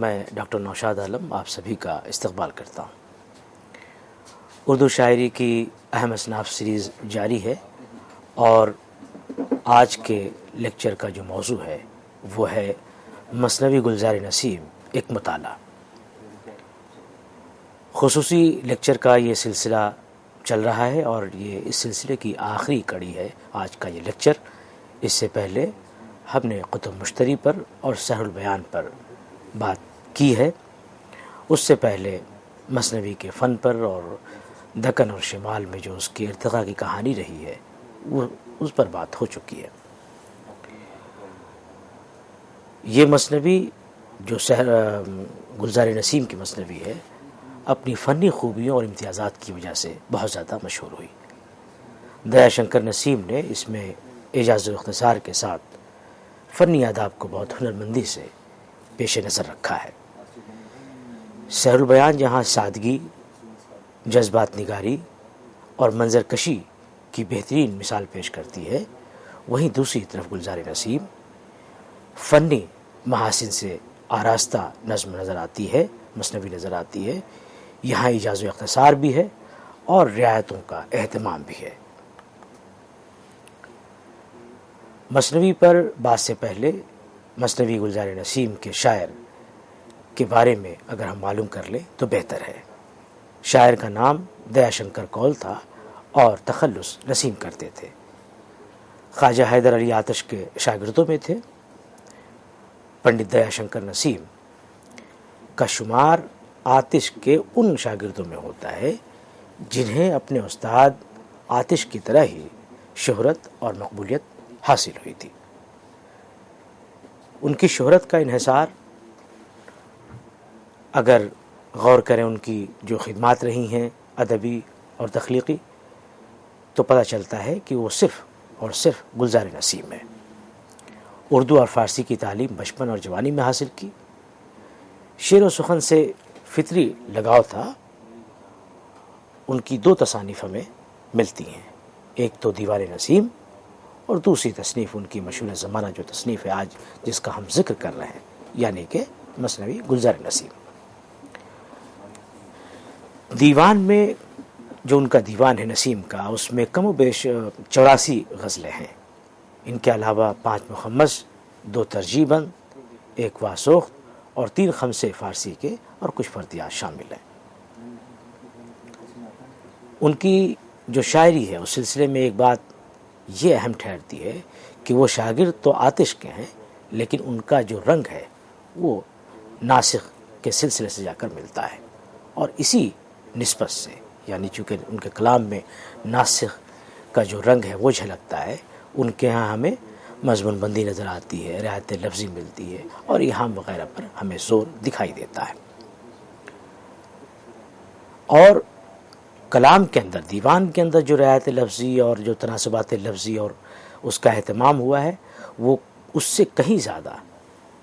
میں ڈاکٹر نوشاد عالم آپ سبھی کا استقبال کرتا ہوں۔ اردو شاعری کی اہم اصناف سیریز جاری ہے اور آج کے لیکچر کا جو موضوع ہے وہ ہے مثنوی گلزار نسیم ایک مطالعہ۔ خصوصی لیکچر کا یہ سلسلہ چل رہا ہے اور یہ اس سلسلے کی آخری کڑی ہے آج کا یہ لیکچر۔ اس سے پہلے ہم نے قطب مشتری پر اور سحر البیان پر بات کی ہے، اس سے پہلے مثنوی کے فن پر اور دکن اور شمال میں جو اس کی ارتقاء کی کہانی رہی ہے وہ اس پر بات ہو چکی ہے۔ یہ مثنوی جو گلزار نسیم کی مثنوی ہے اپنی فنی خوبیوں اور امتیازات کی وجہ سے بہت زیادہ مشہور ہوئی۔ دیا شنکر نسیم نے اس میں اعجاز و اختصار کے ساتھ فنی آداب کو بہت ہنرمندی سے پیش نظر رکھا ہے۔ سحر البیان جہاں سادگی، جذبات نگاری اور منظر کشی کی بہترین مثال پیش کرتی ہے، وہیں دوسری طرف گلزار نسیم فنی محاسن سے آراستہ نظم نظر آتی ہے، مثنوی نظر آتی ہے۔ یہاں اعجاز و اختصار بھی ہے اور رعایتوں کا اہتمام بھی ہے۔ مثنوی پر بات سے پہلے مثنوی گلزار نسیم کے شاعر کے بارے میں اگر ہم معلوم کر لیں تو بہتر ہے۔ شاعر کا نام دیا شنکر کول تھا اور تخلص نسیم کرتے تھے۔ خواجہ حیدر علی آتش کے شاگردوں میں تھے۔ پنڈت دیا شنکر نسیم کا شمار آتش کے ان شاگردوں میں ہوتا ہے جنہیں اپنے استاد آتش کی طرح ہی شہرت اور مقبولیت حاصل ہوئی تھی۔ ان کی شہرت کا انحصار اگر غور کریں ان کی جو خدمات رہی ہیں ادبی اور تخلیقی تو پتہ چلتا ہے کہ وہ صرف اور صرف گلزار نسیم ہے۔ اردو اور فارسی کی تعلیم بچپن اور جوانی میں حاصل کی۔ شعر و سخن سے فطری لگاؤ تھا۔ ان کی دو تصانیف ہمیں ملتی ہیں، ایک تو دیوان نسیم اور دوسری تصنیف ان کی مشہور زمانہ جو تصنیف ہے آج جس کا ہم ذکر کر رہے ہیں، یعنی کہ مثنوی گلزار نسیم۔ دیوان میں جو ان کا دیوان ہے نسیم کا، اس میں کم و بیش 84 غزلیں ہیں۔ ان کے علاوہ 5 مخمس، 2 ترجیع بند، 1 واسوخت اور 3 خمسے فارسی کے اور کچھ فردیات شامل ہیں۔ ان کی جو شاعری ہے اس سلسلے میں ایک بات یہ اہم ٹھہرتی ہے کہ وہ شاگرد تو آتش کے ہیں لیکن ان کا جو رنگ ہے وہ ناسخ کے سلسلے سے جا کر ملتا ہے، اور اسی نسبت سے یعنی چونکہ ان کے کلام میں ناسخ کا جو رنگ ہے وہ جھلکتا ہے، ان کے ہاں ہمیں مضمون بندی نظر آتی ہے، رعایت لفظی ملتی ہے اور ایہام وغیرہ پر ہمیں زور دکھائی دیتا ہے۔ اور کلام کے اندر، دیوان کے اندر جو رعایت لفظی اور جو تناسبات لفظی اور اس کا اہتمام ہوا ہے وہ اس سے کہیں زیادہ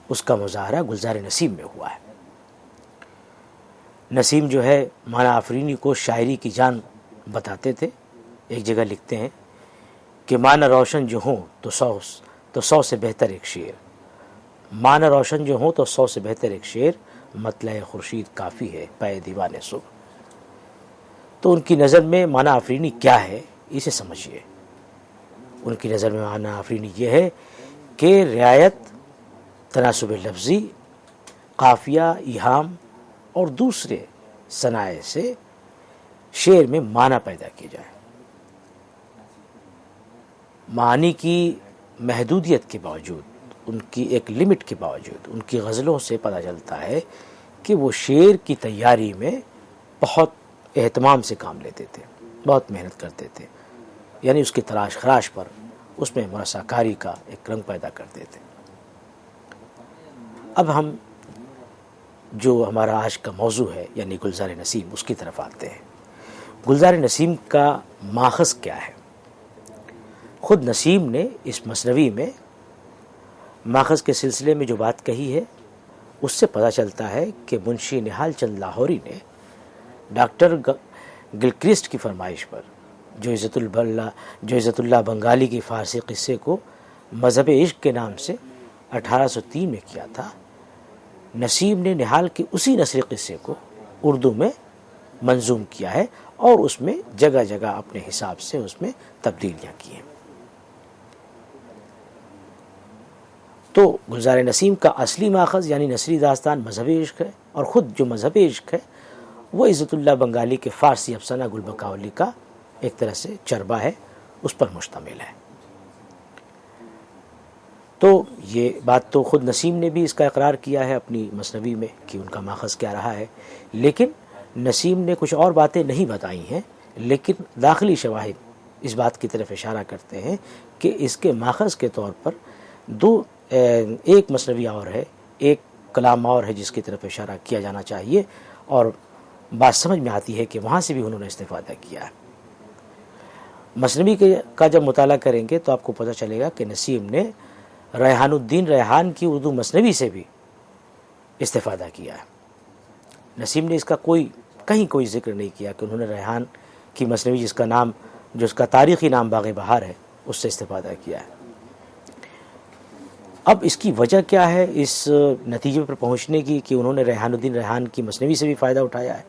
اس کا مظاہرہ گلزار نسیم میں ہوا ہے۔ نسیم جو ہے معنی آفرینی کو شاعری کی جان بتاتے تھے۔ ایک جگہ لکھتے ہیں کہ معنی روشن جو ہوں تو 100 سے بہتر ایک شعر، معنی روشن جو ہوں تو 100 سے بہتر ایک شعر، مطلع خورشید کافی ہے پے دیوان صبح۔ تو ان کی نظر میں معنی آفرینی کیا ہے اسے سمجھیے۔ ان کی نظر میں معنی آفرینی یہ ہے کہ رعایت تناسب لفظی، قافیہ، ایہام اور دوسرے صنائع سے شعر میں معنی پیدا کی جائے۔ معنی کی محدودیت کے باوجود، ان کی ایک لمٹ کے باوجود، ان کی غزلوں سے پتہ چلتا ہے کہ وہ شعر کی تیاری میں بہت اہتمام سے کام لیتے تھے، بہت محنت کرتے تھے، یعنی اس کی تلاش خراش پر اس میں مرصع کاری کا ایک رنگ پیدا کرتے تھے۔ اب ہم جو ہمارا آج کا موضوع ہے یعنی گلزار نسیم اس کی طرف آتے ہیں۔ گلزار نسیم کا ماخذ کیا ہے؟ خود نسیم نے اس مثنوی میں ماخذ کے سلسلے میں جو بات کہی ہے اس سے پتہ چلتا ہے کہ منشی نہال چند لاہوری نے ڈاکٹر گلکرسٹ کی فرمائش پر جو عزت اللہ بنگالی کی فارسی قصے کو مذہب عشق کے نام سے 1803 میں کیا تھا، نسیم نے نہال کے اسی نثری قصے کو اردو میں منظوم کیا ہے اور اس میں جگہ جگہ اپنے حساب سے اس میں تبدیلیاں کی ہیں۔ تو گلزار نسیم کا اصلی ماخذ یعنی نثری داستان مذہبی عشق ہے، اور خود جو مذہبی عشق ہے وہ عزت اللہ بنگالی کے فارسی افسانہ گل بقاولی کا ایک طرح سے چربہ ہے، اس پر مشتمل ہے۔ تو یہ بات تو خود نسیم نے بھی اس کا اقرار کیا ہے اپنی مثنوی میں کہ ان کا ماخذ کیا رہا ہے، لیکن نسیم نے کچھ اور باتیں نہیں بتائی ہیں، لیکن داخلی شواہد اس بات کی طرف اشارہ کرتے ہیں کہ اس کے ماخذ کے طور پر ایک مثنوی اور ہے، ایک کلام اور ہے جس کی طرف اشارہ کیا جانا چاہیے، اور بات سمجھ میں آتی ہے کہ وہاں سے بھی انہوں نے استفادہ کیا ہے۔ مثنوی کا جب مطالعہ کریں گے تو آپ کو پتہ چلے گا کہ نسیم نے ریحان الدین ریحان کی اردو مثنوی سے بھی استفادہ کیا ہے۔ نسیم نے اس کا کہیں کوئی ذکر نہیں کیا کہ انہوں نے ریحان کی مثنوی جس کا تاریخی نام باغ بہار ہے اس سے استفادہ کیا ہے۔ اب اس کی وجہ کیا ہے اس نتیجے پر پہنچنے کی کہ انہوں نے ریحان الدین ریحان کی مثنوی سے بھی فائدہ اٹھایا ہے؟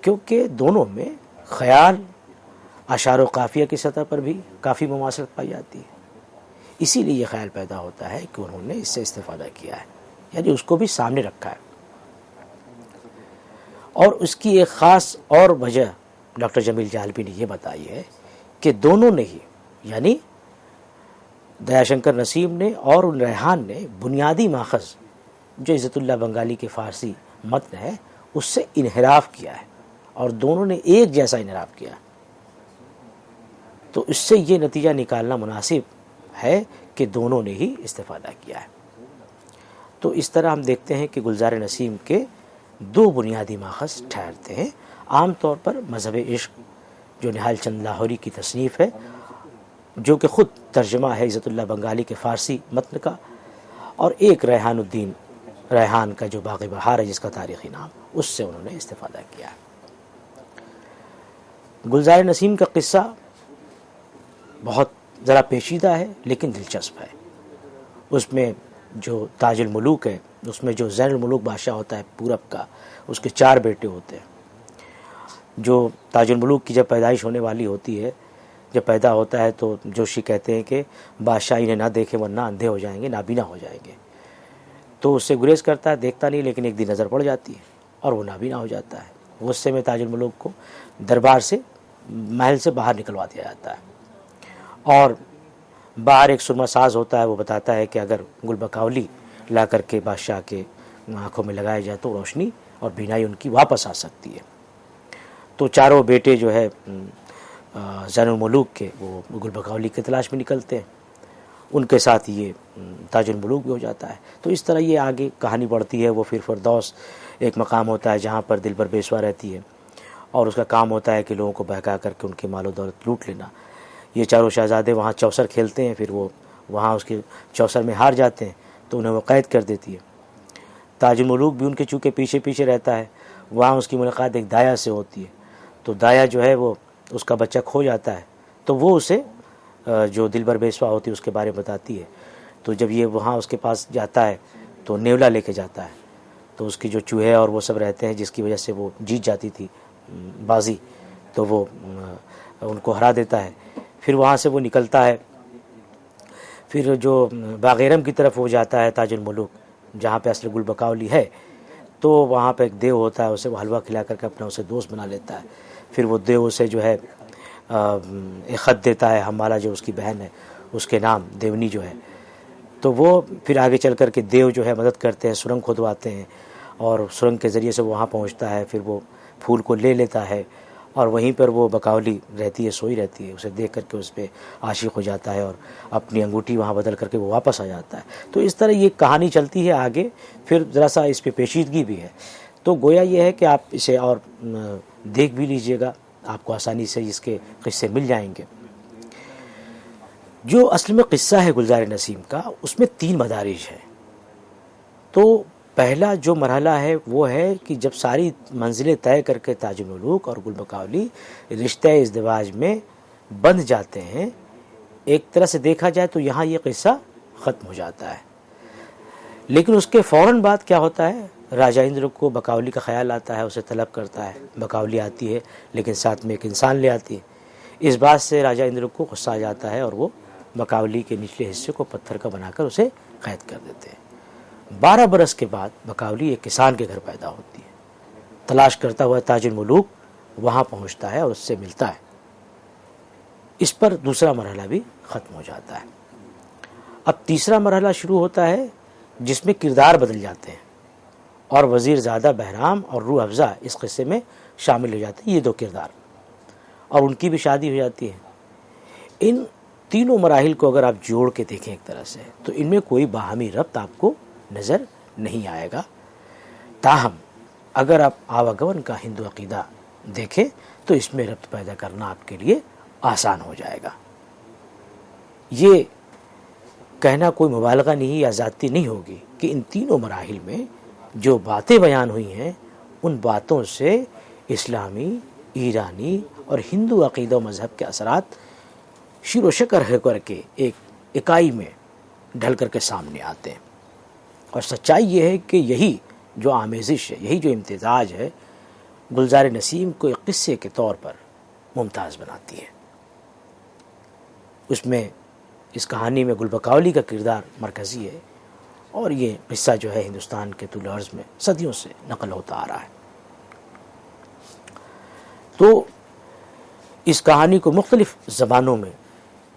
کیونکہ دونوں میں خیال، اشعار و قافیہ کی سطح پر بھی کافی مماثلت پائی جاتی ہے، اسی لیے یہ خیال پیدا ہوتا ہے کہ انہوں نے اس سے استفادہ کیا ہے، یعنی اس کو بھی سامنے رکھا ہے۔ اور اس کی ایک خاص اور وجہ ڈاکٹر جمیل جہلوی نے یہ بتائی ہے کہ دونوں نے ہی، یعنی دیا شنکر نسیم نے اور ان ریحان نے بنیادی ماخذ جو عزت اللہ بنگالی کے فارسی متن ہے اس سے انحراف کیا ہے، اور دونوں نے ایک جیسا انحراف کیا، تو اس سے یہ نتیجہ نکالنا مناسب ہے کہ دونوں نے ہی استفادہ کیا ہے۔ تو اس طرح ہم دیکھتے ہیں کہ گلزار نسیم کے دو بنیادی ماخذ ٹھہرتے ہیں، عام طور پر مذہب عشق جو نہال چند لاہوری کی تصنیف ہے، جو کہ خود ترجمہ ہے عزت اللہ بنگالی کے فارسی متن کا، اور ایک ریحان الدین ریحان کا جو باغ بہار ہے جس کا تاریخی نام، اس سے انہوں نے استفادہ کیا ہے۔ گلزار نسیم کا قصہ بہت ذرا پیچیدہ ہے لیکن دلچسپ ہے۔ اس میں جو تاج الملوک ہے، اس میں جو زین الملوک بادشاہ ہوتا ہے پورب کا، اس کے 4 بیٹے ہوتے ہیں۔ جو تاج الملوک کی جب پیدائش ہونے والی ہوتی ہے، جب پیدا ہوتا ہے تو جوشی کہتے ہیں کہ بادشاہ انہیں نہ دیکھے ورنہ اندھے ہو جائیں گے، نابینا ہو جائیں گے، تو اس سے گریز کرتا ہے، دیکھتا نہیں، لیکن ایک دن نظر پڑ جاتی ہے اور وہ نابینا ہو جاتا ہے۔ غصے میں تاج الملوک کو دربار سے، محل سے باہر نکلوا دیا جاتا ہے، اور باہر ایک سرما ساز ہوتا ہے، وہ بتاتا ہے کہ اگر گل بقاولی لا کر کے بادشاہ کے آنکھوں میں لگایا جائے تو روشنی اور بینائی ان کی واپس آ سکتی ہے۔ تو 4 بیٹے جو ہے زین الملوک کے، وہ گل بقاولی کی تلاش میں نکلتے ہیں، ان کے ساتھ یہ تاج الملوک بھی ہو جاتا ہے۔ تو اس طرح یہ آگے کہانی بڑھتی ہے۔ وہ پھر فردوس ایک مقام ہوتا ہے جہاں پر دلبر بیسوا رہتی ہے، اور اس کا کام ہوتا ہے کہ لوگوں کو بہکا کر کے ان کے مال و دولت لوٹ لینا۔ یہ 4 شہزادے وہاں چوسر کھیلتے ہیں، پھر وہ وہاں اس کے چوسر میں ہار جاتے ہیں تو انہیں وہ قید کر دیتی ہے۔ تاج الملوک بھی ان کے چونکہ پیچھے پیچھے رہتا ہے، وہاں اس کی ملاقات ایک دایا سے ہوتی ہے، تو دایا جو ہے وہ اس کا بچہ کھو جاتا ہے، تو وہ اسے جو دلبر بیسوا ہوتی ہے اس کے بارے میں بتاتی ہے۔ تو جب یہ وہاں اس کے پاس جاتا ہے تو نیولا لے کے جاتا ہے، تو اس کی جو چوہے اور وہ سب رہتے ہیں جس کی وجہ سے وہ جیت جاتی تھی بازی، تو وہ ان کو ہرا دیتا ہے۔ پھر وہاں سے وہ نکلتا ہے، پھر جو باغیرم کی طرف وہ جاتا ہے تاج الملوک جہاں پہ اصل گل بقاولی ہے، تو وہاں پہ ایک دیو ہوتا ہے، اسے وہ حلوہ کھلا کر کے اپنا اسے دوست بنا لیتا ہے۔ پھر وہ دیو اسے جو ہے ایک خط دیتا ہے، ہمارا جو اس کی بہن ہے اس کے نام دیونی جو ہے، تو وہ پھر آگے چل کر کے دیو جو ہے مدد کرتے ہیں، سرنگ کھودواتے ہیں، اور سرنگ کے ذریعے سے وہاں پہنچتا ہے۔ پھر وہ پھول کو لے لیتا ہے، اور وہیں پر وہ بقاولی رہتی ہے، سوئی رہتی ہے، اسے دیکھ کر کے اس پہ عاشق ہو جاتا ہے اور اپنی انگوٹھی وہاں بدل کر کے وہ واپس آ جاتا ہے۔ تو اس طرح یہ کہانی چلتی ہے آگے، پھر ذرا سا اس پہ پیچیدگی بھی ہے۔ تو گویا یہ ہے کہ آپ اسے اور دیکھ بھی لیجئے گا، آپ کو آسانی سے اس کے قصے مل جائیں گے۔ جو اصل میں قصہ ہے گلزار نسیم کا، اس میں 3 مدارج ہیں۔ تو پہلا جو مرحلہ ہے وہ ہے کہ جب ساری منزلیں طے کر کے تاج الملوک اور گل بقاولی رشتہ ازدواج میں بندھ جاتے ہیں، ایک طرح سے دیکھا جائے تو یہاں یہ قصہ ختم ہو جاتا ہے۔ لیکن اس کے فوراً بعد کیا ہوتا ہے، راجہ اندر کو بقاولی کا خیال آتا ہے، اسے طلب کرتا ہے، بقاولی آتی ہے لیکن ساتھ میں ایک انسان لے آتی ہے۔ اس بات سے راجہ اندر کو غصہ آ جاتا ہے اور وہ بقاولی کے نچلے حصے کو پتھر کا بنا کر اسے قید کر دیتے ہیں۔ 12 برس کے بعد بقاولی ایک کسان کے گھر پیدا ہوتی ہے، تلاش کرتا ہوا تاج الملوک وہاں پہنچتا ہے اور اس سے ملتا ہے۔ اس پر دوسرا مرحلہ بھی ختم ہو جاتا ہے۔ اب تیسرا مرحلہ شروع ہوتا ہے جس میں کردار بدل جاتے ہیں، اور وزیر زادہ بہرام اور روح افزا اس قصے میں شامل ہو جاتے ہیں، یہ دو کردار، اور ان کی بھی شادی ہو جاتی ہے۔ ان تینوں مراحل کو اگر آپ جوڑ کے دیکھیں ایک طرح سے تو ان میں کوئی باہمی ربط آپ کو نظر نہیں آئے گا، تاہم اگر آپ آواگمن کا ہندو عقیدہ دیکھیں تو اس میں ربط پیدا کرنا آپ کے لیے آسان ہو جائے گا۔ یہ کہنا کوئی مبالغہ نہیں یا زیادتی نہیں ہوگی کہ ان تینوں مراحل میں جو باتیں بیان ہوئی ہیں ان باتوں سے اسلامی، ایرانی اور ہندو عقیدہ و مذہب کے اثرات شیر و شکر ہے کر کے ایک اکائی میں ڈھل کر کے سامنے آتے ہیں، اور سچائی یہ ہے کہ یہی جو آمیزش ہے، یہی جو امتزاج ہے، گلزار نسیم کو ایک قصے کے طور پر ممتاز بناتی ہے۔ اس میں اس کہانی میں گل بقاولی کا کردار مرکزی ہے، اور یہ قصہ جو ہے ہندوستان کے طول عرض میں صدیوں سے نقل ہوتا آ رہا ہے۔ تو اس کہانی کو مختلف زبانوں میں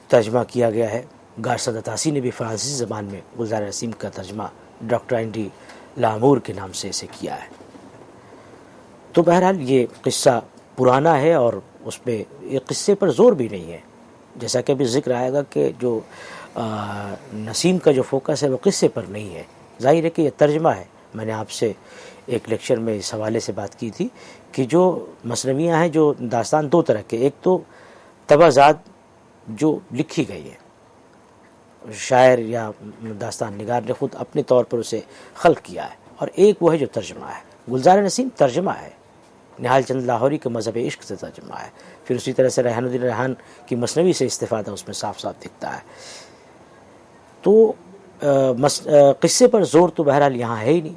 ترجمہ کیا گیا ہے۔ گارسا دتاسی نے بھی فرانسیسی زبان میں گلزار نسیم کا ترجمہ ڈاکٹر اینڈی لامور کے نام سے اسے کیا ہے۔ تو بہرحال یہ قصہ پرانا ہے اور اس پہ یہ قصے پر زور بھی نہیں ہے، جیسا کہ ابھی ذکر آئے گا کہ جو نسیم کا جو فوکس ہے وہ قصے پر نہیں ہے، ظاہر ہے کہ یہ ترجمہ ہے۔ میں نے آپ سے ایک لیکچر میں اس حوالے سے بات کی تھی کہ جو مثنویاں ہیں، جو داستان دو طرح کے، ایک تو طبعزاد جو لکھی گئی ہے، شاعر یا داستان نگار نے خود اپنے طور پر اسے خلق کیا ہے، اور ایک وہ ہے جو ترجمہ ہے۔ گلزار نسیم ترجمہ ہے، نہال چند لاہوری کے مذہب عشق سے ترجمہ ہے، پھر اسی طرح سے ریحان الدین ریحان کی مثنوی سے استفادہ اس میں صاف صاف دکھتا ہے۔ تو قصے پر زور تو بہرحال یہاں ہے ہی نہیں،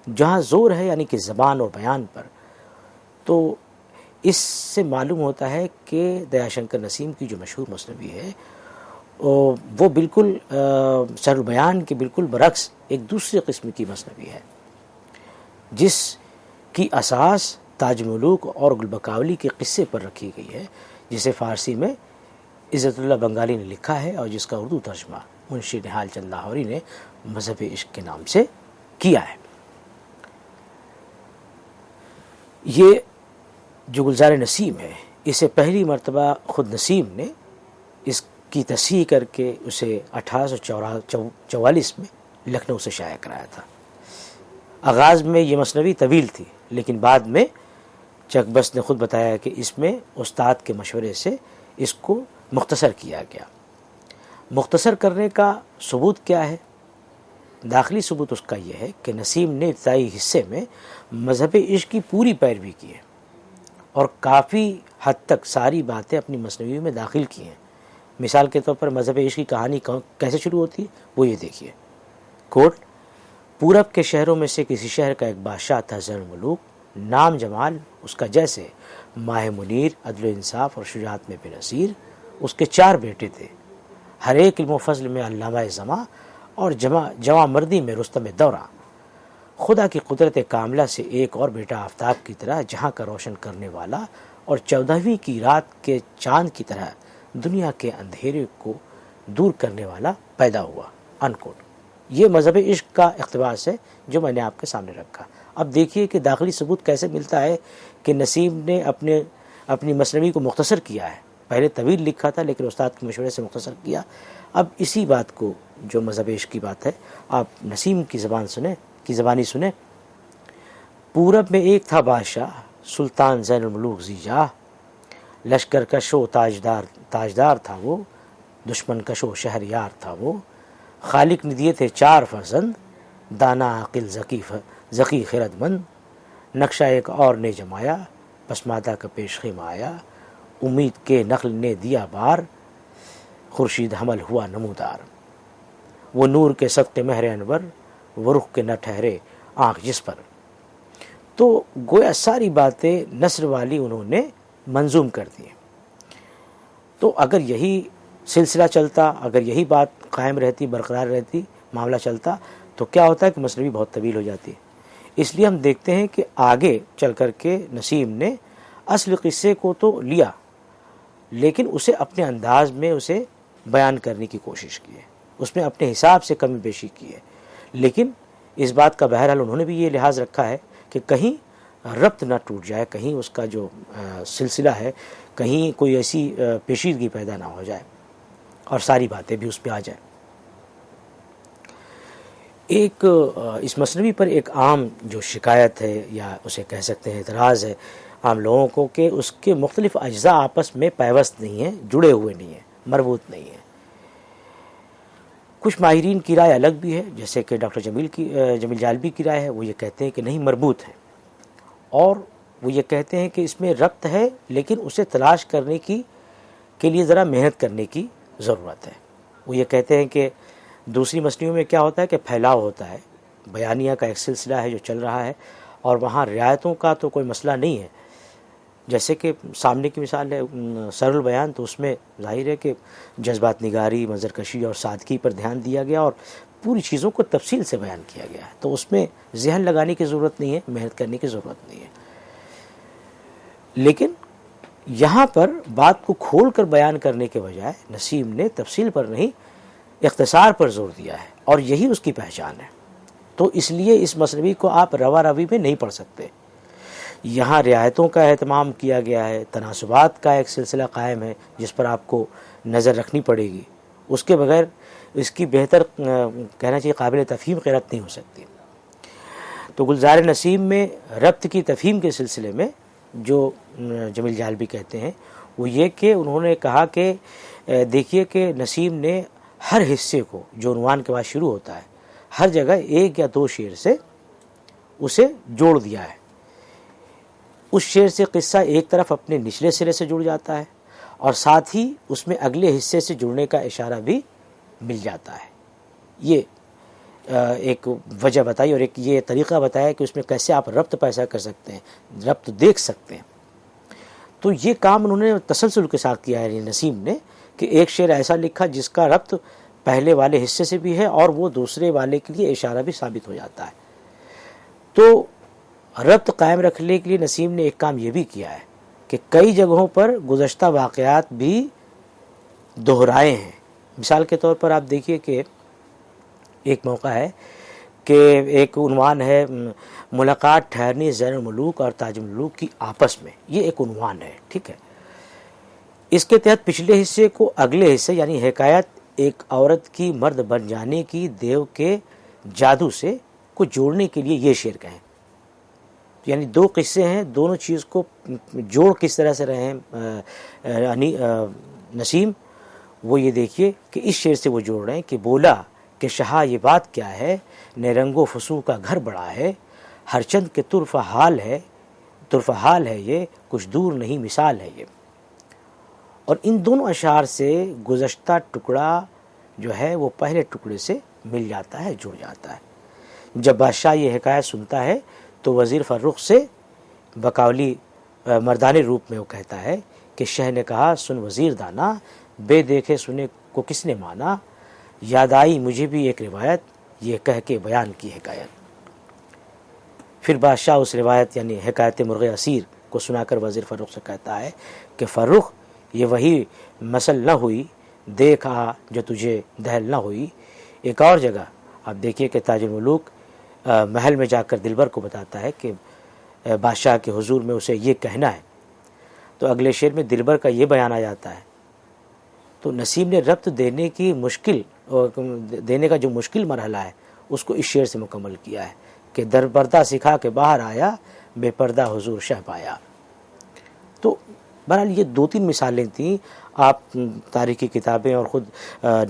جہاں زور ہے یعنی کہ زبان اور بیان پر، تو اس سے معلوم ہوتا ہے کہ دیا شنکر نسیم کی جو مشہور مثنوی ہے وہ بالکل سر البیان کے بالکل برعکس ایک دوسرے قسم کی مثنوی ہے، جس کی اساس تاج ملوک اور گل بقاولی کے قصے پر رکھی گئی ہے، جسے فارسی میں عزت اللہ بنگالی نے لکھا ہے اور جس کا اردو ترجمہ منشی نہال چند لاہوری نے مذہب عشق کے نام سے کیا ہے۔ یہ جو گلزار نسیم ہے، اسے پہلی مرتبہ خود نسیم نے اس کی تصحیح کر کے اسے 1844 میں لکھنؤ سے شائع کرایا تھا۔ آغاز میں یہ مثنوی طویل تھی، لیکن بعد میں چکبست نے خود بتایا کہ اس میں استاد کے مشورے سے اس کو مختصر کیا گیا۔ مختصر کرنے کا ثبوت کیا ہے؟ داخلی ثبوت اس کا یہ ہے کہ نسیم نے ابتدائی حصے میں مذہب عشق کی پوری پیروی کی ہے اور کافی حد تک ساری باتیں اپنی مثنوی میں داخل کی ہیں۔ مثال کے طور پر مذہب عشق کی کہانی کیسے شروع ہوتی ہے وہ یہ دیکھیے، کوٹ: پورب کے شہروں میں سے کسی شہر کا ایک بادشاہ تھا زین الملوک، نام جمال اس کا جیسے ماہ منیر، عدل و انصاف اور شجاعت میں بے نظیر۔ اس کے 4 بیٹے تھے، ہر ایک علم و فضل میں علامہ زماں اور جواں مردی میں رستم دوراں۔ خدا کی قدرت کاملہ سے ایک اور بیٹا آفتاب کی طرح جہاں کا روشن کرنے والا اور 14ویں کی رات کے چاند کی طرح دنیا کے اندھیرے کو دور کرنے والا پیدا ہوا۔ انکوٹ۔ یہ مذہب عشق کا اقتباس ہے جو میں نے آپ کے سامنے رکھا۔ اب دیکھیے کہ داخلی ثبوت کیسے ملتا ہے کہ نسیم نے اپنی مثنوی کو مختصر کیا ہے۔ پہلے طویل لکھا تھا لیکن استاد کے مشورے سے مختصر کیا۔ اب اسی بات کو، جو مذہب عشق کی بات ہے، آپ نسیم کی زبانی سنیں۔ پورب میں ایک تھا بادشاہ، سلطان زین الملوک ذی جاہ، لشکر کش و تاجدار تھا وہ، دشمن کش و شہریار تھا وہ۔ خالق نے دیے تھے 4 فرزند، دانا عاقل ذکی خرد مند۔ نقشہ ایک اور نے جمایا، پس مادہ کا پیش خیم آیا۔ امید کے نخل نے دیا بار، خورشید حمل ہوا نمودار۔ وہ نور کے صدقے مہر انور، وہ رخ کے نہ ٹھہرے آنکھ جس پر. تو گویا ساری باتیں نثر والی انہوں نے منظوم کر دی. تو اگر یہی سلسلہ چلتا، اگر یہی بات قائم رہتی، برقرار رہتی، معاملہ چلتا، تو کیا ہوتا ہے کہ مثنوی بہت طویل ہو جاتی ہے. اس لیے ہم دیکھتے ہیں کہ آگے چل کر کے نسیم نے اصل قصے کو تو لیا، لیکن اسے اپنے انداز میں اسے بیان کرنے کی کوشش کی ہے، اس میں اپنے حساب سے کمی بیشی کی ہے. لیکن اس بات کا بہرحال انہوں نے بھی یہ لحاظ رکھا ہے کہ کہیں ربط نہ ٹوٹ جائے، کہیں اس کا جو سلسلہ ہے کہیں کوئی ایسی پیچیدگی پیدا نہ ہو جائے اور ساری باتیں بھی اس پہ آ جائیں. ایک اس مثنوی پر ایک عام جو شکایت ہے یا اسے کہہ سکتے ہیں اعتراض ہے عام لوگوں کو کہ اس کے مختلف اجزاء آپس میں پیوست نہیں ہیں، جڑے ہوئے نہیں ہیں، مربوط نہیں ہیں. کچھ ماہرین کی رائے الگ بھی ہے، جیسے کہ ڈاکٹر جمیل جالبی کی رائے ہے. وہ یہ کہتے ہیں کہ نہیں، مربوط ہے، اور وہ یہ کہتے ہیں کہ اس میں ربط ہے لیکن اسے تلاش کرنے کے لیے ذرا محنت کرنے کی ضرورت ہے. وہ یہ کہتے ہیں کہ دوسری مثنیوں میں کیا ہوتا ہے کہ پھیلاؤ ہوتا ہے، بیانیہ کا ایک سلسلہ ہے جو چل رہا ہے، اور وہاں رعایتوں کا تو کوئی مسئلہ نہیں ہے. جیسے کہ سامنے کی مثال ہے سر البیان، تو اس میں ظاہر ہے کہ جذبات نگاری، منظر کشی اور سادگی پر دھیان دیا گیا اور پوری چیزوں کو تفصیل سے بیان کیا گیا ہے. تو اس میں ذہن لگانے کی ضرورت نہیں ہے، محنت کرنے کی ضرورت نہیں ہے. لیکن یہاں پر بات کو کھول کر بیان کرنے کے بجائے نسیم نے تفصیل پر نہیں، اختصار پر زور دیا ہے، اور یہی اس کی پہچان ہے. تو اس لیے اس مثنوی کو آپ روا روی میں نہیں پڑھ سکتے. یہاں رعایتوں کا اہتمام کیا گیا ہے، تناسبات کا ایک سلسلہ قائم ہے جس پر آپ کو نظر رکھنی پڑے گی. اس کے بغیر اس کی بہتر کہنا چاہیے قابل تفہیم قرأت نہیں ہو سکتی. تو گلزار نسیم میں ربط کی تفہیم کے سلسلے میں جو جمیل جالبی کہتے ہیں وہ یہ کہ انہوں نے کہا کہ دیکھیے کہ نسیم نے ہر حصے کو جو عنوان کے بعد شروع ہوتا ہے ہر جگہ ایک یا دو شعر سے اسے جوڑ دیا ہے. اس شعر سے قصہ ایک طرف اپنے نچلے سرے سے جڑ جاتا ہے اور ساتھ ہی اس میں اگلے حصے سے جڑنے کا اشارہ بھی مل جاتا ہے. یہ ایک وجہ بتائی اور ایک یہ طریقہ بتایا کہ اس میں کیسے آپ ربط پیدا کر سکتے ہیں، ربط دیکھ سکتے ہیں. تو یہ کام انہوں نے تسلسل کے ساتھ کیا ہے نسیم نے کہ ایک شعر ایسا لکھا جس کا ربط پہلے والے حصے سے بھی ہے اور وہ دوسرے والے کے لیے اشارہ بھی ثابت ہو جاتا ہے. تو ربط قائم رکھنے کے لیے نسیم نے ایک کام یہ بھی کیا ہے کہ کئی جگہوں پر گزشتہ واقعات بھی دہرائے ہیں. مثال کے طور پر آپ دیکھیے کہ ایک موقع ہے کہ ایک عنوان ہے ملاقات ٹھہرنی زین الملوک اور تاج الملوک کی آپس میں. یہ ایک عنوان ہے، ٹھیک ہے. اس کے تحت پچھلے حصے کو اگلے حصے یعنی حکایت ایک عورت کی مرد بن جانے کی دیو کے جادو سے کو جوڑنے کے لیے یہ شعر کہیں. یعنی دو قصے ہیں، دونوں چیز کو جوڑ کس طرح سے رہے ہیں نسیم. وہ یہ دیکھیے کہ اس شعر سے وہ جوڑ رہے ہیں کہ بولا کہ شہا یہ بات کیا ہے، نیرنگ و فسو کا گھر بڑا ہے، ہر چند کے طرف حال ہے یہ، کچھ دور نہیں مثال ہے یہ. اور ان دونوں اشعار سے گزشتہ ٹکڑا جو ہے وہ پہلے ٹکڑے سے مل جاتا ہے، جڑ جاتا ہے. جب بادشاہ یہ حکایت سنتا ہے تو وزیر فرخ سے بقولی مردانے روپ میں وہ کہتا ہے کہ شہ نے کہا سن وزیر دانا، بے دیکھے سنے کو کس نے مانا، یاد آئی مجھے بھی ایک روایت، یہ کہہ کے بیان کی حکایت. پھر بادشاہ اس روایت یعنی حکایت مرغ اسیر کو سنا کر وزیر فرخ سے کہتا ہے کہ فرخ یہ وہی مسل نہ ہوئی، دیکھا جو تجھے دہل نہ ہوئی. ایک اور جگہ آپ دیکھیے کہ تاج الملوک محل میں جا کر دلبر کو بتاتا ہے کہ بادشاہ کے حضور میں اسے یہ کہنا ہے. تو اگلے شعر میں دلبر کا یہ بیان آ جاتا ہے. تو نسیم نے ربط دینے کا جو مشکل مرحلہ ہے اس کو اس شعر سے مکمل کیا ہے کہ در پردہ سکھا کے باہر آیا، بے پردہ حضور شہ پایا. تو بہرحال یہ دو تین مثالیں تھیں. آپ تاریخی کتابیں اور خود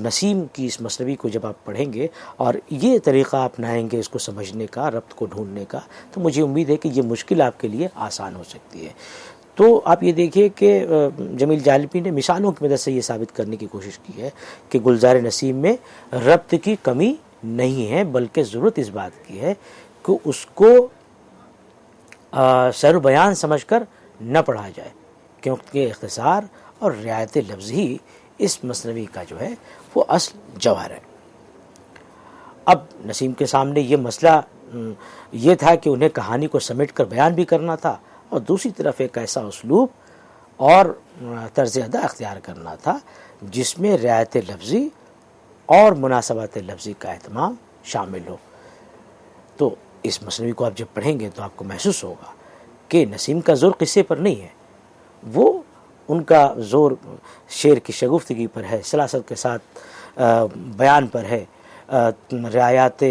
نسیم کی اس مثنوی کو جب آپ پڑھیں گے اور یہ طریقہ اپنائیں گے اس کو سمجھنے کا، ربط کو ڈھونڈنے کا، تو مجھے امید ہے کہ یہ مشکل آپ کے لیے آسان ہو سکتی ہے. تو آپ یہ دیکھیے کہ جمیل جالبی نے مثالوں کی مدد سے یہ ثابت کرنے کی کوشش کی ہے کہ گلزار نسیم میں ربط کی کمی نہیں ہے، بلکہ ضرورت اس بات کی ہے کہ اس کو سیر و بیان سمجھ کر نہ پڑھا جائے، کیونکہ اختصار اور رعایت لفظ ہی اس مثنوی کا جو ہے وہ اصل جوہر ہے۔ اب نسیم کے سامنے یہ مسئلہ یہ تھا کہ انہیں کہانی کو سمیٹ کر بیان بھی کرنا تھا، اور دوسری طرف ایک ایسا اسلوب اور طرز ادا اختیار کرنا تھا جس میں رعایت لفظی اور مناسبات لفظی کا اہتمام شامل ہو۔ تو اس مثنوی کو آپ جب پڑھیں گے تو آپ کو محسوس ہوگا کہ نسیم کا زور قصے پر نہیں ہے، وہ ان کا زور شعر کی شگفتگی پر ہے، سلاست کے ساتھ بیان پر ہے، رعایات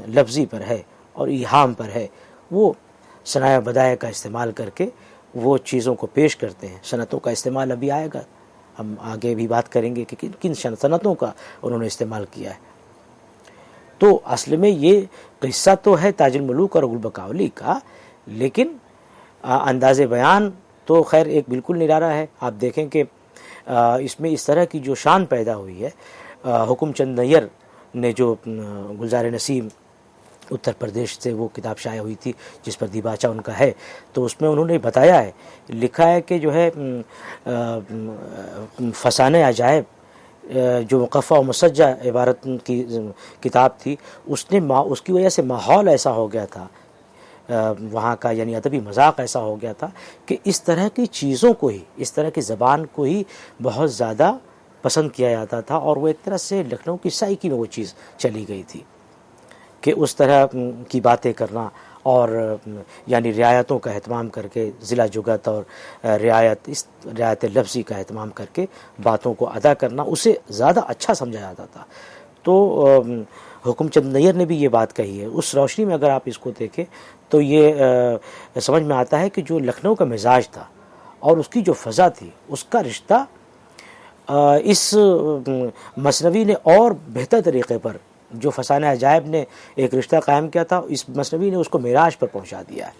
لفظی پر ہے اور ایہام پر ہے۔ وہ صنایع بدایع کا استعمال کر کے وہ چیزوں کو پیش کرتے ہیں۔ صنعتوں کا استعمال ابھی آئے گا، ہم آگے بھی بات کریں گے کہ کن کن صنعتوں کا انہوں نے استعمال کیا ہے۔ تو اصل میں یہ قصہ تو ہے تاج الملوک اور گلبکاولی کا، لیکن انداز بیان تو خیر ایک بالکل نرالا ہے۔ آپ دیکھیں کہ اس میں اس طرح کی جو شان پیدا ہوئی ہے، حکم چند نیر نے جو گلزار نسیم اتر پردیش سے وہ کتاب شائع ہوئی تھی جس پر دیباچہ ان کا ہے، تو اس میں انہوں نے بتایا ہے، لکھا ہے کہ جو ہے فسانہ عجائب جو مقفع و مسجع عبارت کی کتاب تھی، اس کی وجہ سے ماحول ایسا ہو گیا تھا وہاں کا، یعنی ادبی مذاق ایسا ہو گیا تھا کہ اس طرح کی چیزوں کو ہی، اس طرح کی زبان کو ہی بہت زیادہ پسند کیا جاتا تھا، اور وہ ایک طرح سے لکھنؤ کی سائیکی میں وہ چیز چلی گئی تھی کہ اس طرح کی باتیں کرنا، اور یعنی رعایتوں کا اہتمام کر کے، ضلع جگت اور رعایت لفظی کا اہتمام کر کے باتوں کو ادا کرنا، اسے زیادہ اچھا سمجھا جاتا تھا۔ تو حکم چند نیر نے بھی یہ بات کہی ہے۔ اس روشنی میں اگر آپ اس کو دیکھیں تو یہ سمجھ میں آتا ہے کہ جو لکھنؤ کا مزاج تھا اور اس کی جو فضا تھی، اس کا رشتہ اس مثنوی نے اور بہتر طریقے پر، جو فسانہ عجائب نے ایک رشتہ قائم کیا تھا، اس مثنوی نے اس کو معراج پر پہنچا دیا ہے۔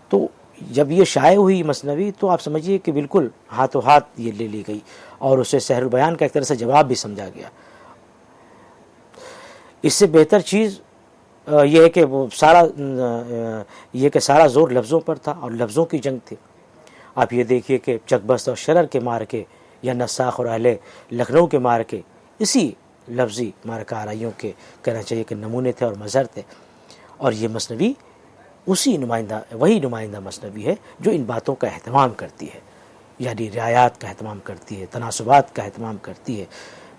تو جب یہ شائع ہوئی مثنوی تو آپ سمجھیے کہ بالکل ہاتھوں ہاتھ یہ لے لی گئی، اور اسے سحر البیان کا ایک طرح سے جواب بھی سمجھا گیا۔ اس سے بہتر چیز یہ ہے کہ وہ سارا زور لفظوں پر تھا، اور لفظوں کی جنگ تھی۔ آپ یہ دیکھیے کہ چک بست اور شرر کے مارکے، یا نساخ اور اہل لکھنؤ کے مارکے، اسی لفظی مارکہ آرائیوں کے کہنا چاہیے کہ نمونے تھے اور مظہر تھے، اور یہ مثنوی وہی نمائندہ مثنوی ہے جو ان باتوں کا اہتمام کرتی ہے، یعنی رعایات کا اہتمام کرتی ہے، تناسبات کا اہتمام کرتی ہے،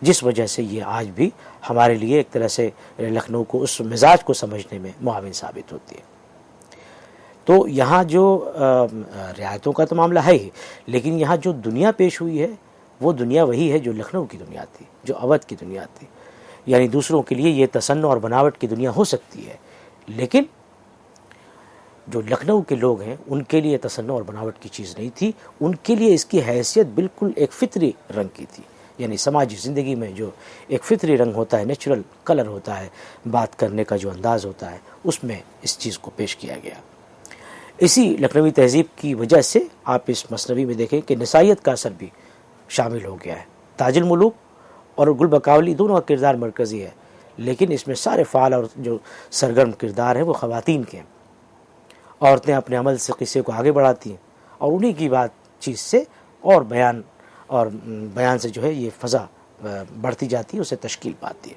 جس وجہ سے یہ آج بھی ہمارے لیے ایک طرح سے لکھنؤ کو، اس مزاج کو سمجھنے میں معاون ثابت ہوتی ہے۔ تو یہاں جو رعایتوں کا تو معاملہ ہے ہی، لیکن یہاں جو دنیا پیش ہوئی ہے وہ دنیا وہی ہے جو لکھنؤ کی دنیا تھی، جو اودھ کی دنیا تھی۔ یعنی دوسروں کے لیے یہ تصنع اور بناوٹ کی دنیا ہو سکتی ہے، لیکن جو لکھنؤ کے لوگ ہیں ان کے لیے تصنع اور بناوٹ کی چیز نہیں تھی، ان کے لیے اس کی حیثیت بالکل ایک فطری رنگ کی تھی، یعنی سماجی زندگی میں جو ایک فطری رنگ ہوتا ہے، نیچرل کلر ہوتا ہے، بات کرنے کا جو انداز ہوتا ہے، اس میں اس چیز کو پیش کیا گیا۔ اسی لکھنوی تہذیب کی وجہ سے آپ اس مثنوی میں دیکھیں کہ نسائیت کا اثر بھی شامل ہو گیا ہے۔ تاج الملوک اور گلبکاولی دونوں کا کردار مرکزی ہے، لیکن اس میں سارے فعال اور جو سرگرم کردار ہیں وہ خواتین کے ہیں۔ عورتیں اپنے عمل سے قصے کو آگے بڑھاتی ہیں، اور انہی کی بات چیز سے اور بیان سے جو ہے یہ فضا بڑھتی جاتی ہے، اسے تشکیل پاتی ہے۔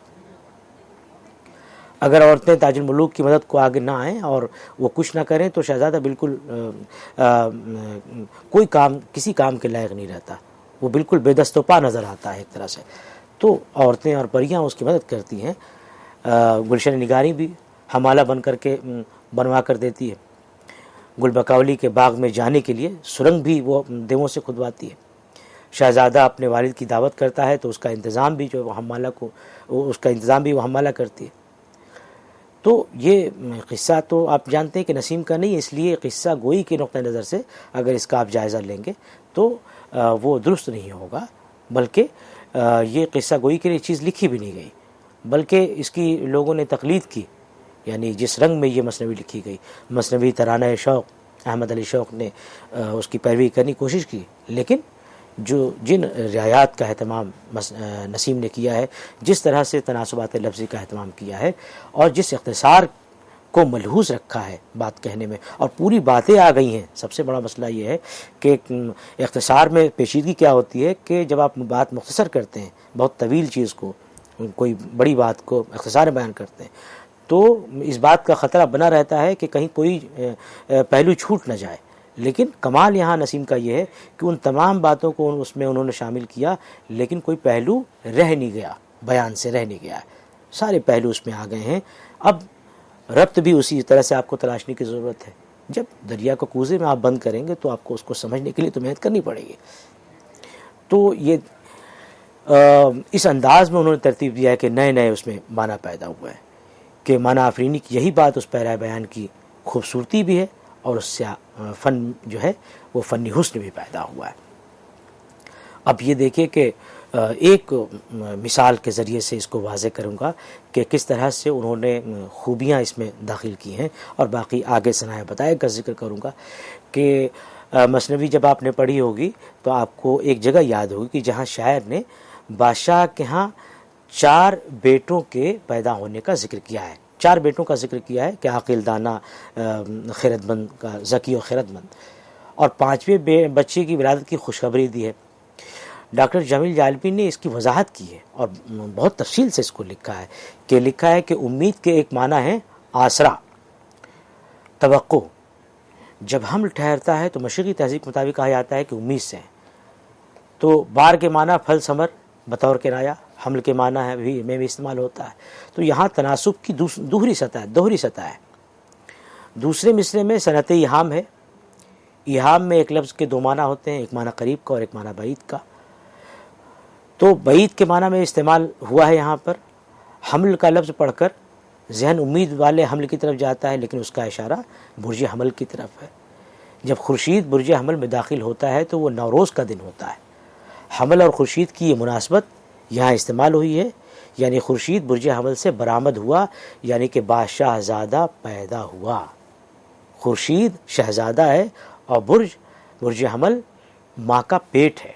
اگر عورتیں تاج الملوک کی مدد کو آگے نہ آئیں اور وہ کچھ نہ کریں تو شہزادہ بالکل کوئی کام، کسی کام کے لائق نہیں رہتا، وہ بالکل بے دست و پا نظر آتا ہے ایک طرح سے۔ تو عورتیں اور پریاں اس کی مدد کرتی ہیں۔ گلشن نگاری بھی حمالہ بنوا کر دیتی ہے، گلبکاولی کے باغ میں جانے کے لیے سرنگ بھی وہ دیووں سے کھدواتی ہے۔ شہزادہ اپنے والد کی دعوت کرتا ہے تو اس کا انتظام بھی جو وہ حمالہ کرتی ہے۔ تو یہ قصہ تو آپ جانتے ہیں کہ نسیم کا نہیں ہے، اس لیے قصہ گوئی کے نقطہ نظر سے اگر اس کا آپ جائزہ لیں گے تو وہ درست نہیں ہوگا، بلکہ یہ قصہ گوئی کے لیے چیز لکھی بھی نہیں گئی، بلکہ اس کی لوگوں نے تقلید کی، یعنی جس رنگ میں یہ مثنوی لکھی گئی، مثنوی ترانہ شوق احمد علی شوق نے اس کی پیروی کرنے کی کوشش کی، لیکن جن رعایات کا اہتمام نسیم نے کیا ہے، جس طرح سے تناسبات لفظی کا اہتمام کیا ہے، اور جس اختصار کو ملحوظ رکھا ہے بات کہنے میں، اور پوری باتیں آ گئی ہیں۔ سب سے بڑا مسئلہ یہ ہے کہ اختصار میں پیچیدگی کیا ہوتی ہے کہ جب آپ بات مختصر کرتے ہیں، بہت طویل چیز کو، کوئی بڑی بات کو اختصار میں بیان کرتے ہیں، تو اس بات کا خطرہ بنا رہتا ہے کہ کہیں کوئی پہلو چھوٹ نہ جائے۔ لیکن کمال یہاں نسیم کا یہ ہے کہ ان تمام باتوں کو اس میں انہوں نے شامل کیا، لیکن کوئی پہلو رہ نہیں گیا، بیان سے رہ نہیں گیا، سارے پہلو اس میں آ گئے ہیں۔ اب ربط بھی اسی طرح سے آپ کو تلاشنے کی ضرورت ہے۔ جب دریا کو کوزے میں آپ بند کریں گے تو آپ کو اس کو سمجھنے کے لیے تو محنت کرنی پڑے گی۔ تو یہ اس انداز میں انہوں نے ترتیب دیا ہے کہ نئے نئے اس میں معنی پیدا ہوا ہے، کہ معنی آفرینی کی یہی بات اس پیرا بیان کی خوبصورتی بھی ہے، اور اس سے فن جو ہے وہ فنی حسن بھی پیدا ہوا ہے۔ اب یہ دیکھیں کہ ایک مثال کے ذریعے سے اس کو واضح کروں گا کہ کس طرح سے انہوں نے خوبیاں اس میں داخل کی ہیں، اور باقی آگے ثنائے بتائے کا ذکر کروں گا کہ مثنوی جب آپ نے پڑھی ہوگی تو آپ کو ایک جگہ یاد ہوگی کہ جہاں شاعر نے بادشاہ کے ہاں 4 بیٹوں کے پیدا ہونے کا ذکر کیا ہے، 4 بیٹوں کا ذکر کیا ہے کہ عاقل، دانا، خیرت مند کا، ذکی اور خیرت مند، اور 5ویں بچے کی ولادت کی خوشخبری دی ہے۔ ڈاکٹر جمیل جالبی نے اس کی وضاحت کی ہے اور بہت تفصیل سے اس کو لکھا ہے کہ امید کے ایک معنی ہے آسرا، توقع۔ جب حمل ٹھہرتا ہے تو مشرقی تہذیب کے مطابق کہا جاتا ہے کہ امید سے ہے۔ تو بار کے معنی پھل ثمر بطور کنایا، حمل کے معنی ہے بھی استعمال ہوتا ہے۔ تو یہاں تناسب کی دوہری سطح ہے۔ دوسرے مصرے میں صنعت ایہام ہے۔ ایہام میں ایک لفظ کے 2 معنی ہوتے ہیں، ایک معنی قریب کا اور ایک معنی بعید کا۔ تو بعید کے معنی میں استعمال ہوا ہے یہاں پر۔ حمل کا لفظ پڑھ کر ذہن امید والے حمل کی طرف جاتا ہے، لیکن اس کا اشارہ برج حمل کی طرف ہے۔ جب خورشید برج حمل میں داخل ہوتا ہے تو وہ نوروز کا دن ہوتا ہے۔ حمل اور خورشید کی یہ مناسبت یہاں استعمال ہوئی ہے، یعنی خورشید برج حمل سے برآمد ہوا، یعنی کہ بادشاہ زادہ پیدا ہوا۔ خورشید شہزادہ ہے اور برج حمل ماں کا پیٹ ہے،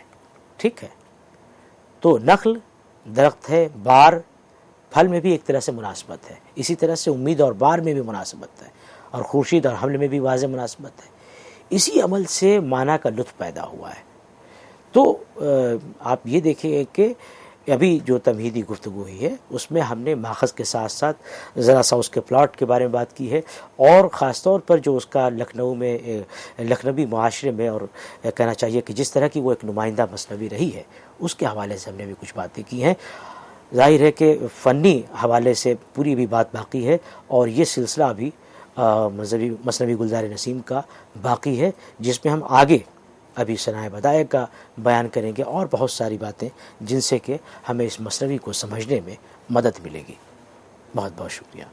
ٹھیک ہے۔ تو نخل درخت ہے، بار پھل میں بھی ایک طرح سے مناسبت ہے، اسی طرح سے امید اور بار میں بھی مناسبت ہے، اور خورشید اور حمل میں بھی واضح مناسبت ہے۔ اسی عمل سے معنی کا لطف پیدا ہوا ہے۔ تو آپ یہ دیکھیں کہ ابھی جو تمہیدی گفتگو ہوئی ہے اس میں ہم نے ماخذ کے ساتھ ساتھ ذرا سا اس کے پلاٹ کے بارے میں بات کی ہے، اور خاص طور پر جو اس کا لکھنؤ میں لکھنوی معاشرے میں، اور کہنا چاہیے کہ جس طرح کی وہ ایک نمائندہ مثنوی رہی ہے، اس کے حوالے سے ہم نے بھی کچھ باتیں کی ہیں۔ ظاہر ہے کہ فنی حوالے سے پوری بھی بات باقی ہے، اور یہ سلسلہ ابھی مثنوی گلزار نسیم کا باقی ہے، جس میں ہم آگے ابھی ثنائے بدائع کا بیان کریں گے، اور بہت ساری باتیں جن سے کہ ہمیں اس مثنوی کو سمجھنے میں مدد ملے گی۔ بہت بہت شکریہ۔